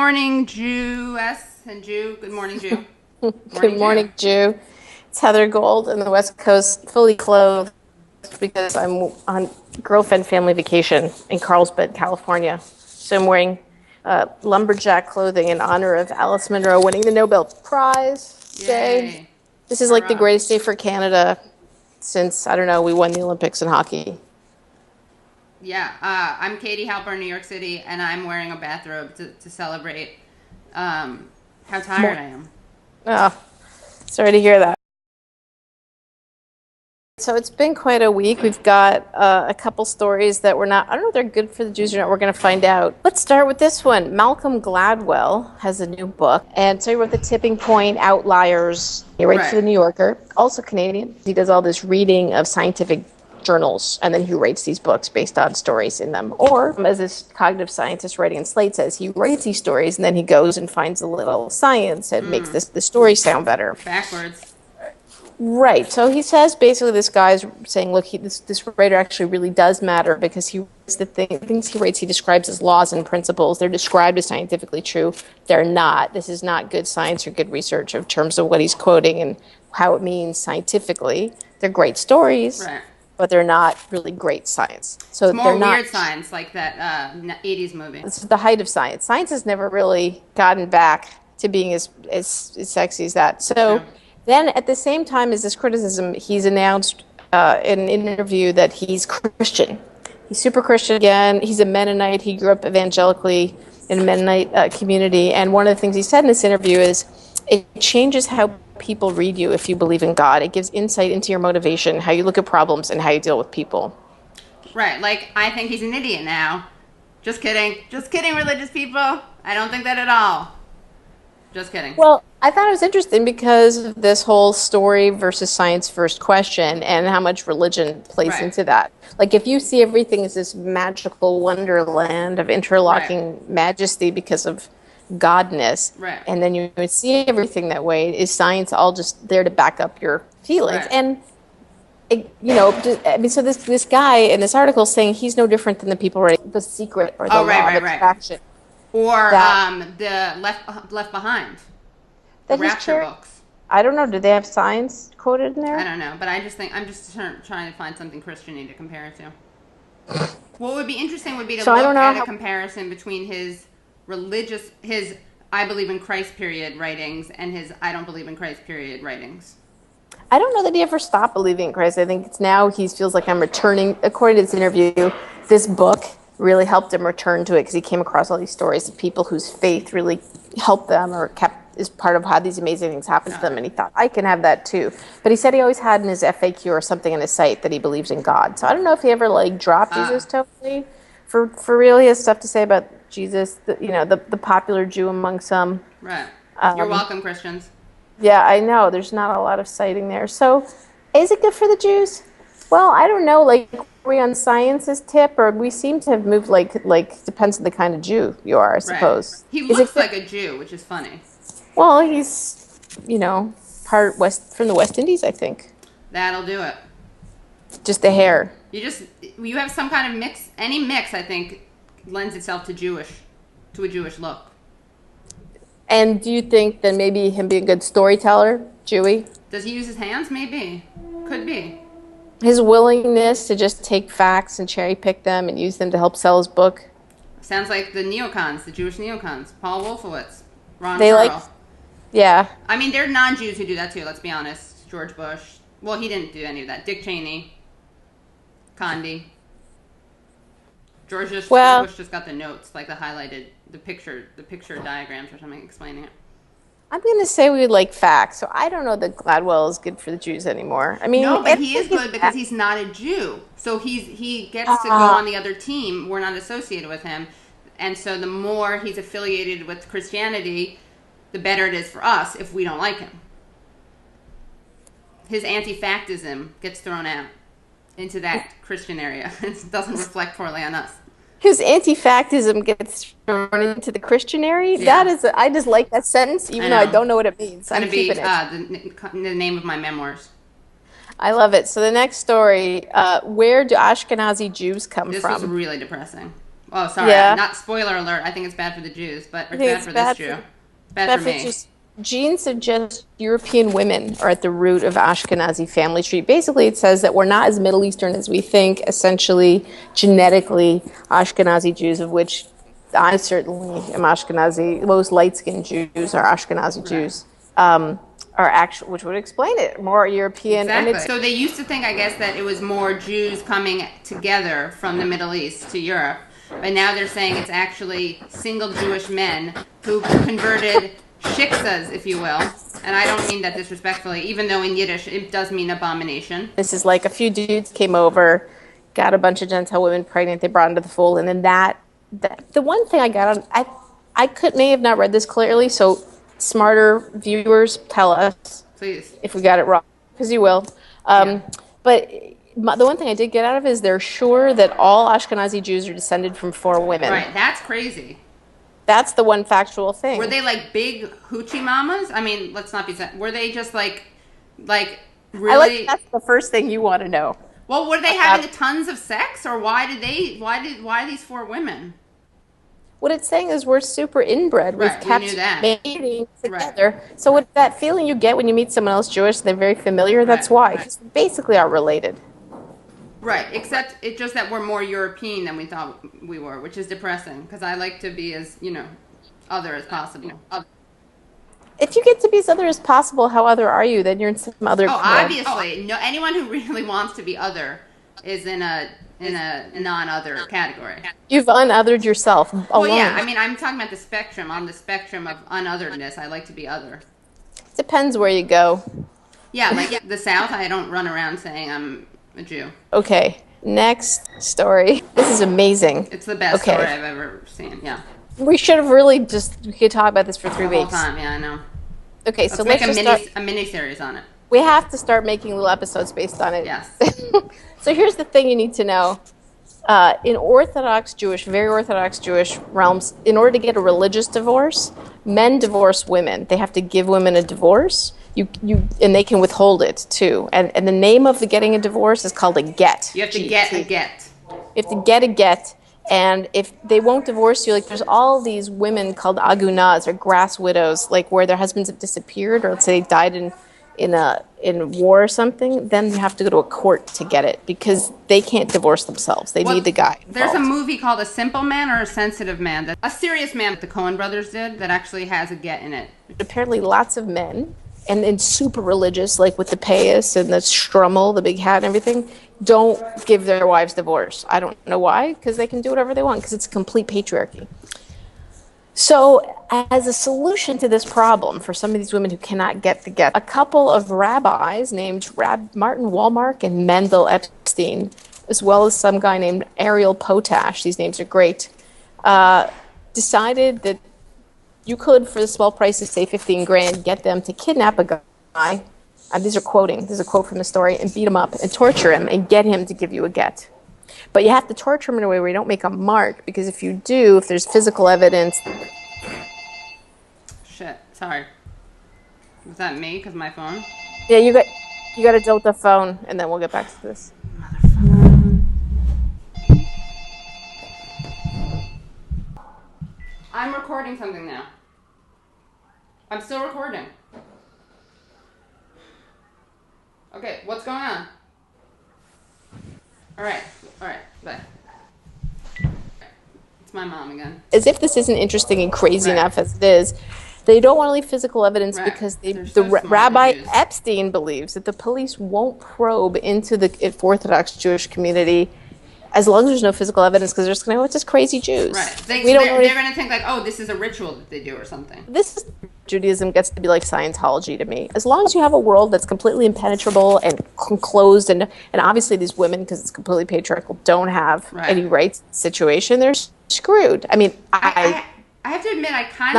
morning, Jewess and Jew. Good morning, Jew. Good morning, Jew. It's Heather Gold in the West Coast, fully clothed because I'm on girlfriend family vacation in Carlsbad, California. So I'm wearing lumberjack clothing in honor of Alice Munro winning the Nobel Prize day. Yay. This is like the Hurrah. greatest day for Canada since, I don't know, we won the Olympics in hockey. Yeah, I'm Katie Halper in New York City, and I'm wearing a bathrobe to celebrate how tired I am. Oh, sorry to hear that. So it's been quite a week. We've got a couple stories that I don't know if they're good for the Jews or not. We're going to find out. Let's start with this one. Malcolm Gladwell has a new book. And so he wrote The Tipping Point, Outliers. He writes for The New Yorker, also Canadian. He does all this reading of scientific journals, and then he writes these books based on stories in them. Or, as this cognitive scientist writing in Slate says, he writes these stories and then he goes and finds a little science and makes the story sound better. Backwards. Right. So he says basically this guy's saying, look, this writer actually really does matter because he writes things he writes, he describes as laws and principles. They're described as scientifically true. They're not. This is not good science or good research in terms of what he's quoting and how it means scientifically. They're great stories, Right. but they're not really great science. So It's more they're not weird science, like that 80s movie. This is the height of science. Science has never really gotten back to being as sexy as that. So. Yeah. Then, at the same time as this criticism, he's announced in an interview that he's Christian. He's super Christian again. He's a Mennonite. He grew up evangelically in a Mennonite community. And one of the things he said in this interview is, it changes how people read you if you believe in God. It gives insight into your motivation, how you look at problems, and how you deal with people. Right. Like, I think he's an idiot now. Just kidding. Just kidding, religious people. I don't think that at all. Just kidding. Well, I thought it was interesting because of this whole story versus science first question and how much religion plays into that. Like, if you see everything as this magical wonderland of interlocking majesty because of godness, and then you would see everything that way, is science all just there to back up your feelings? And, so this guy in this article is saying he's no different than the people writing The Secret or The Law of Attraction. Or the Left Behind. The Rapture books. I don't know. Do they have science quoted in there? I don't know, but I'm just trying to find something Christian-y to compare it to. What would be interesting would be to look at a comparison between his I believe in Christ period writings and his I don't believe in Christ period writings. I don't know that he ever stopped believing in Christ. I think it's now he feels like I'm returning. According to this interview, this book really helped him return to it because he came across all these stories of people whose faith really helped them or is part of how these amazing things happen to them, and he thought, I can have that too. But he said he always had in his FAQ or something in his site that he believes in God. So I don't know if he ever dropped Jesus totally. For real, he has stuff to say about Jesus, the popular Jew among some. Right. You're welcome, Christians. Yeah, I know. There's not a lot of citing there. So is it good for the Jews? Well, I don't know. Are we on science's tip, or we seem to have moved depends on the kind of Jew you are, I suppose. Right. He looks like a Jew, which is funny. Well, he's, part from the West Indies, I think. That'll do it. Just the hair. You have some kind of mix. Any mix, I think, lends itself to a Jewish look. And do you think that maybe him being a good storyteller, Jewy? Does he use his hands? Maybe. Could be. His willingness to just take facts and cherry pick them and use them to help sell his book. Sounds like the neocons, the Jewish neocons. Paul Wolfowitz, Ron Paul. Yeah. I mean, there are non-Jews who do that too, let's be honest. George Bush. Well, he didn't do any of that. Dick Cheney. Condi. Bush just got the notes, like the highlighted, the picture diagrams or something explaining it. I'm going to say we would like facts, so I don't know that Gladwell is good for the Jews anymore. I mean, no, but he is good because he's not a Jew. So he gets to go on the other team. We're not associated with him. And so the more he's affiliated with Christianity, the better it is for us if we don't like him. His anti-factism gets thrown out into that Christian area. It doesn't reflect poorly on us. His anti-factism gets thrown into the Christian area? Yeah. I just like that sentence, even though I don't know what it means. It's going to be the name of my memoirs. I love it. So the next story, where do Ashkenazi Jews come from? This was really depressing. Oh, sorry. Yeah. Not spoiler alert. I think it's bad for the Jews, but I it's think bad it's for bad this Jew. for, It's bad bad for for me. Jews. Jeans suggest European women are at the root of Ashkenazi family tree. Basically, it says that we're not as Middle Eastern as we think. Essentially, genetically, Ashkenazi Jews, of which I certainly am Ashkenazi. Most light-skinned Jews are Ashkenazi Jews. Are actually, which would explain it, more European. Exactly. And So they used to think, I guess, that it was more Jews coming together from the Middle East to Europe. But now they're saying it's actually single Jewish men who converted shiksas, if you will. And I don't mean that disrespectfully, even though in Yiddish it does mean abomination. this is like a few dudes came over, got a bunch of Gentile women pregnant, they brought into the fold, and then that the one thing I got on, I may have not read this clearly, so smarter viewers tell us Please. if we got it wrong, because you will. But the one thing I did get out of it is they're sure that all Ashkenazi Jews are descended from 4 women. Right, that's crazy. That's the one factual thing. Were they like big hoochie mamas? I mean, let's not be. Were they just like really? I like that's the first thing you want to know. Well, were they having tons of sex, or why these 4 women? What it's saying is we're super inbred. Right, We've kept we knew that. mating together. Right. So what that feeling you get when you meet someone else Jewish, they're very familiar, that's why. Because we basically are related. Right, except it's just that we're more European than we thought we were, which is depressing, because I like to be as, other as possible. If you get to be as other as possible, how other are you? Then you're in some other club. Obviously. No, anyone who really wants to be other is in a non-other category. You've unothered yourself alone. Well, yeah, I mean, I'm talking about the spectrum. On the spectrum of unotheredness, I like to be other. Depends where you go. Yeah, like the South, I don't run around saying I'm a Jew. Okay, next story. This is amazing. It's the best story I've ever seen, yeah. We should have really we could talk about this for 3 weeks. The whole time, yeah, I know. Okay, let's make a mini series on it. We have to start making little episodes based on it. Yes. So here's the thing you need to know. In Orthodox Jewish, very Orthodox Jewish realms, in order to get a religious divorce, men divorce women. They have to give women a divorce. And they can withhold it too. And the name of the getting a divorce is called a get. You have to get a get. You have to get a get. And if they won't divorce you, like there's all these women called agunaz or grass widows, like where their husbands have disappeared, or let's say they died in war or something, then you have to go to a court to get it because they can't divorce themselves. They need the guy involved. There's a movie called A Simple Man or A Sensitive Man, a serious man that the Coen brothers did that actually has a get in it. Apparently lots of men, and super religious, like with the payas and the strummel, the big hat and everything, don't give their wives divorce. I don't know why, because they can do whatever they want, because it's complete patriarchy. So as a solution to this problem for some of these women who cannot get the get, a couple of rabbis named Martin Walmark and Mendel Epstein, as well as some guy named Ariel Potash, these names are great, decided that you could, for the small price of, say, 15 grand, get them to kidnap a guy, and this is a quote from the story, and beat him up and torture him and get him to give you a get. But you have to torture him in a way where you don't make a mark, because if you do, if there's physical evidence... Shit, sorry. Was that me, because my phone? Yeah, you got to deal with the phone, and then we'll get back to this. Motherfucker. I'm recording something now. I'm still recording. Okay, what's going on? All right, bye. It's my mom again. As if this isn't interesting and crazy enough as it is, they don't want to leave physical evidence because Rabbi Epstein believes that the police won't probe into the Orthodox Jewish community as long as there's no physical evidence, because they're just going to go, it's just crazy Jews. Right. They're going to think like, oh, this is a ritual that they do or something. Judaism gets to be like Scientology to me. As long as you have a world that's completely impenetrable and closed, and obviously these women, because it's completely patriarchal, don't have any rights situation, they're screwed. I mean, I have to admit, I kind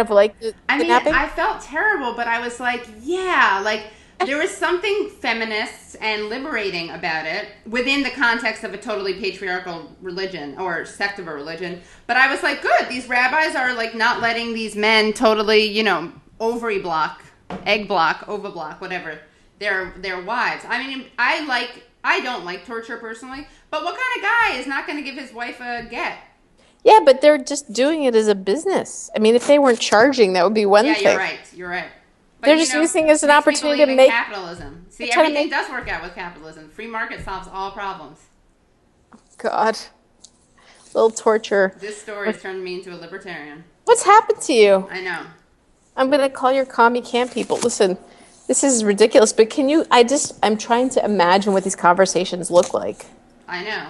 of like the kidnapping. I felt terrible, but I was like, yeah, like there was something feminist and liberating about it within the context of a totally patriarchal religion or sect of a religion. But I was like, good, these rabbis are like not letting these men totally, ovary block, egg block, ova block, whatever, their wives. I mean, I like I don't like torture personally, but what kind of guy is not going to give his wife a get? Yeah, but they're just doing it as a business. I mean, if they weren't charging, that would be one Yeah, thing. you're right. You're right. But, They're just using it as an opportunity to make capitalism. See, they're trying to everything make- does work out with capitalism. Free market solves all problems. God, little torture. This story has turned me into a libertarian. What's happened to you? I know. I'm gonna call your commie camp people. Listen, this is ridiculous. But can you? I'm trying to imagine what these conversations look like. I know.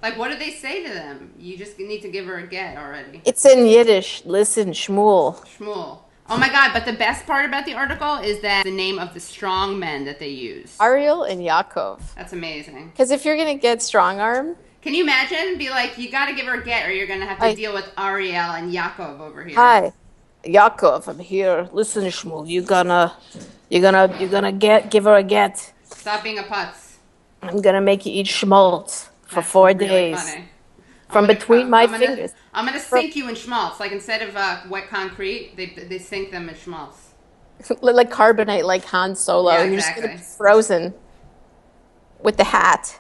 Like, what did they say to them? You just need to give her a get already. It's in Yiddish. Listen, Shmuel. Shmuel. Oh my God, but the best part about the article is that the name of the strong men that they use. Ariel and Yaakov. That's amazing. Because if you're going to get strong arm. Can you imagine? Be like, you got to give her a get or you're going to have to deal with Ariel and Yaakov over here. Hi, Yaakov, I'm here. Listen, Shmuel, you're gonna give her a get. Stop being a putz. I'm gonna make you eat schmaltz for 4 really days. Funny. From between my fingers. I'm gonna sink you in schmaltz. Like instead of wet concrete, they sink them in schmaltz. Like carbonate, like Han Solo. Yeah, You're exactly. just gonna be frozen with the hat.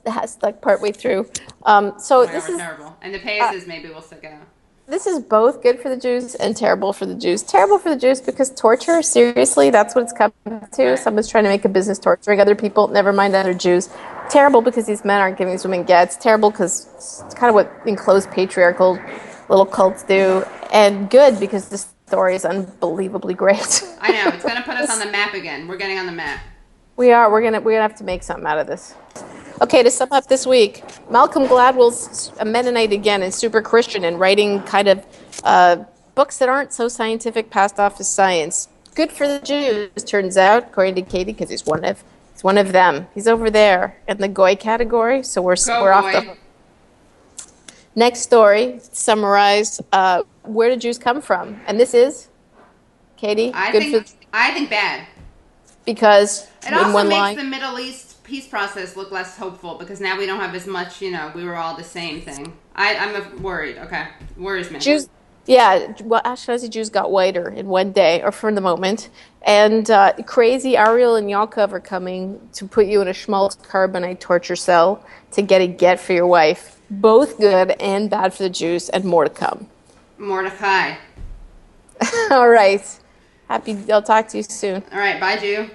The hat stuck partway through. So this is terrible. And the payas maybe will stick out. This is both good for the Jews and terrible for the Jews. Terrible for the Jews because torture, seriously, that's what it's come to. Right. Someone's trying to make a business torturing other people, never mind other Jews. Terrible because these men aren't giving these women gets. Terrible because it's kind of what enclosed patriarchal little cults do. And good because this story is unbelievably great. I know. It's going to put us on the map again. We're getting on the map. We are. We're gonna have to make something out of this. Okay, to sum up this week, Malcolm Gladwell's a Mennonite again and super Christian and writing kind of books that aren't so scientific, passed off as science. Good for the Jews, turns out, according to Katie, because he's one of them. He's over there in the Goy category, so we're off the hook. Next story, summarize where do Jews come from, and this is Katie. I think bad. Because it also makes the Middle East peace process look less hopeful because now we don't have as much, we were all the same thing. I'm worried. Okay. Worries me. Jews, yeah, well, Ashkenazi Jews got whiter in one day, or for the moment. And crazy Ariel and Yaakov are coming to put you in a schmaltz carbonite torture cell to get a get for your wife. Both good and bad for the Jews, and more to come. Mordecai. All right. I'll talk to you soon. All right. Bye, Jew.